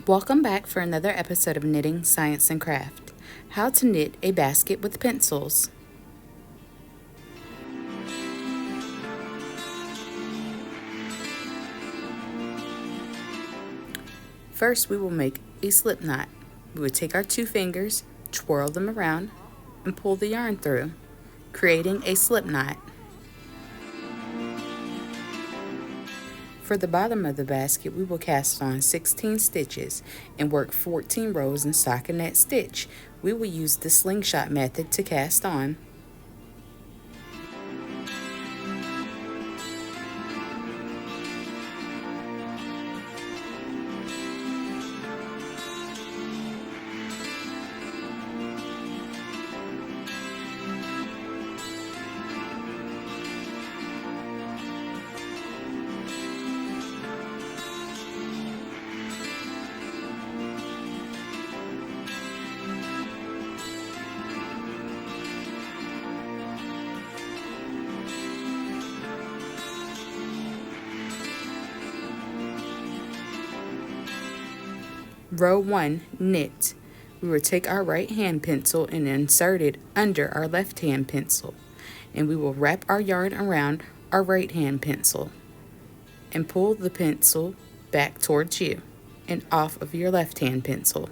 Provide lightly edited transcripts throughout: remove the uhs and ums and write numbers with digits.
Welcome back for another episode of Knitting, Science, and Craft. How to knit a basket with pencils. First, we will make a slip knot. We would take our 2 fingers, twirl them around, and pull the yarn through, creating a slip knot. For the bottom of the basket, we will cast on 16 stitches and work 14 rows in stockinette stitch. We will use the slingshot method to cast on. Row 1, knit. We will take our right hand pencil and insert it under our left hand pencil. And we will wrap our yarn around our right hand pencil and pull the pencil back towards you and off of your left hand pencil.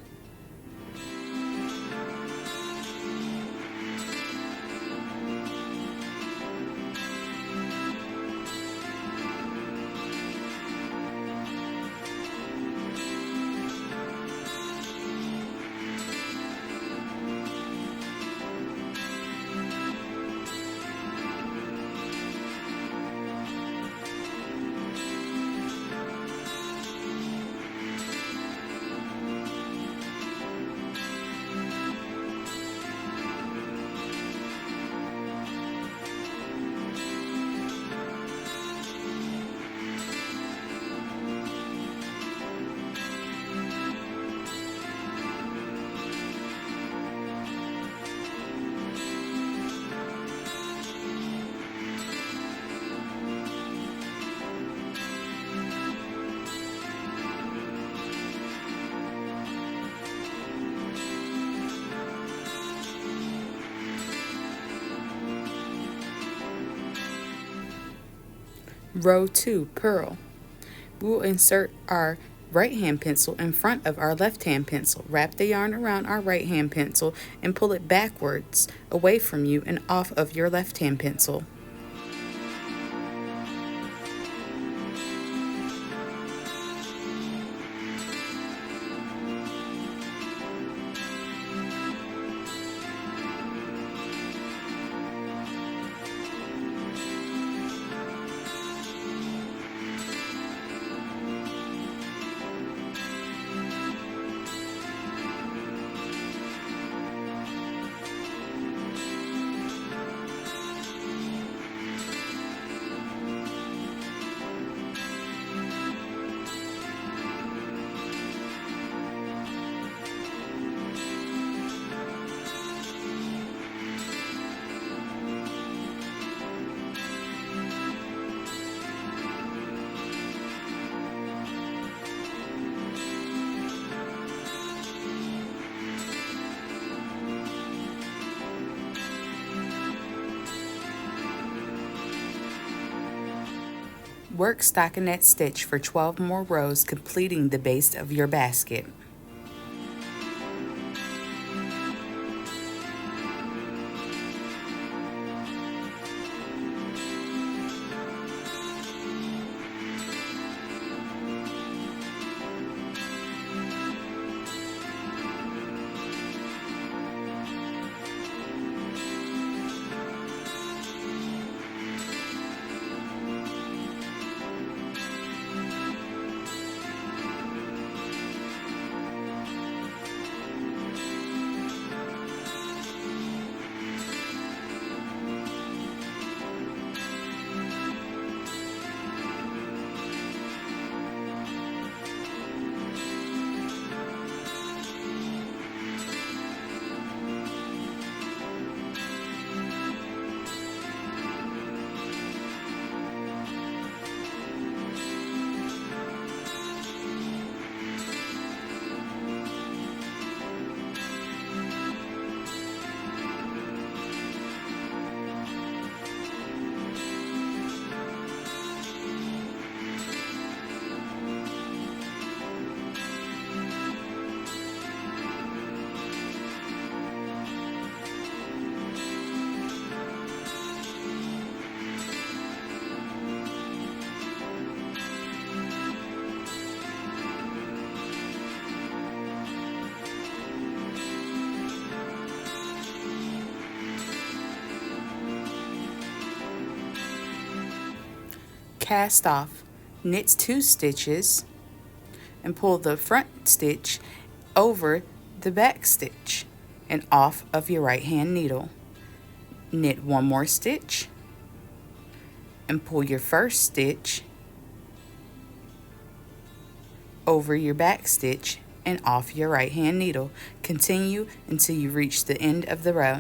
Row 2, purl. We will insert our right hand pencil in front of our left hand pencil. Wrap the yarn around our right hand pencil and pull it backwards away from you and off of your left hand pencil. Work stockinette stitch for 12 more rows, completing the base of your basket. cast off, knit 2 stitches, and pull the front stitch over the back stitch and off of your right hand needle. Knit 1 more stitch and pull your first stitch over your back stitch and off your right hand needle. Continue until you reach the end of the row.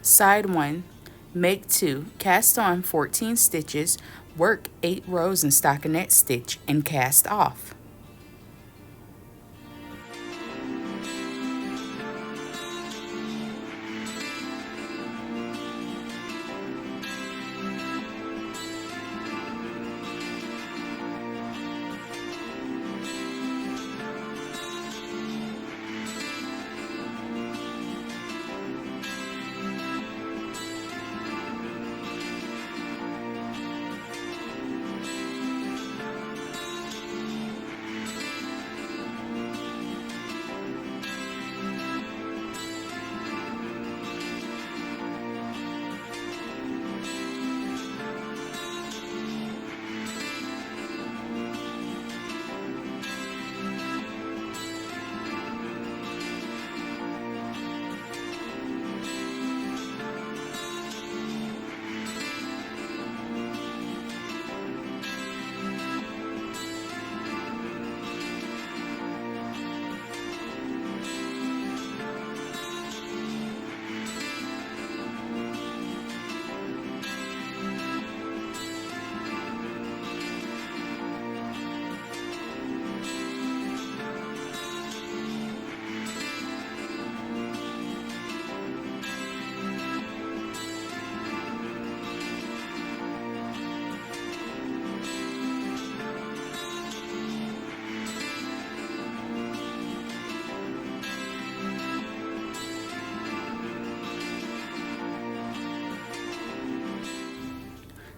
Side 1, make 2, cast on 14 stitches, work 8 rows in stockinette stitch and cast off.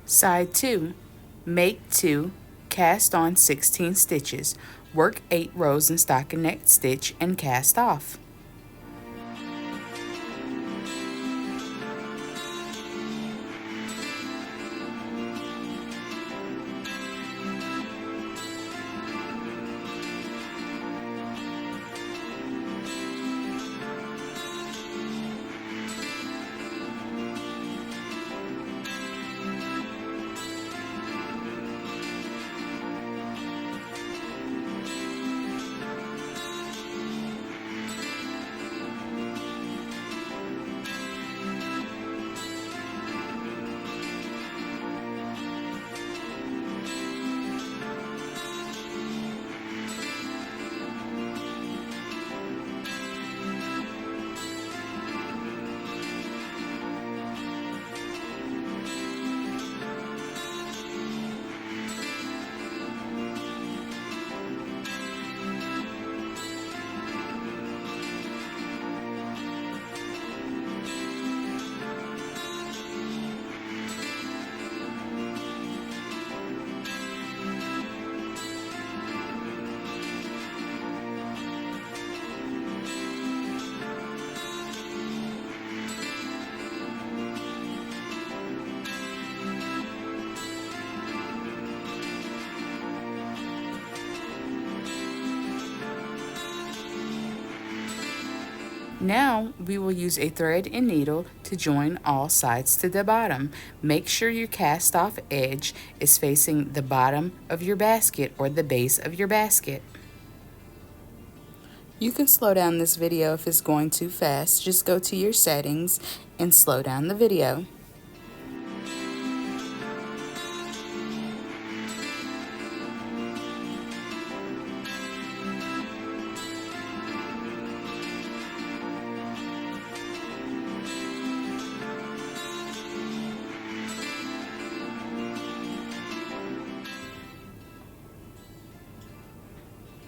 Side 2, make 2, cast on 16 stitches, work 8 rows in stockinette stitch and cast off. Now we will use a thread and needle to join all sides to the bottom. Make sure your cast off edge is facing the bottom of your basket or the base of your basket. You can slow down this video if it's going too fast. Just go to your settings and slow down the video.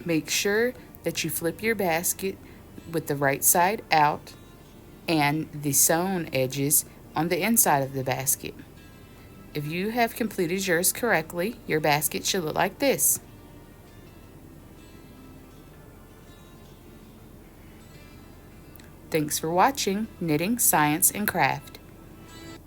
Make sure that you flip your basket with the right side out and the sewn edges on the inside of the basket. If you have completed yours correctly, your basket should look like this. Thanks for watching Knitting, Science, and Craft.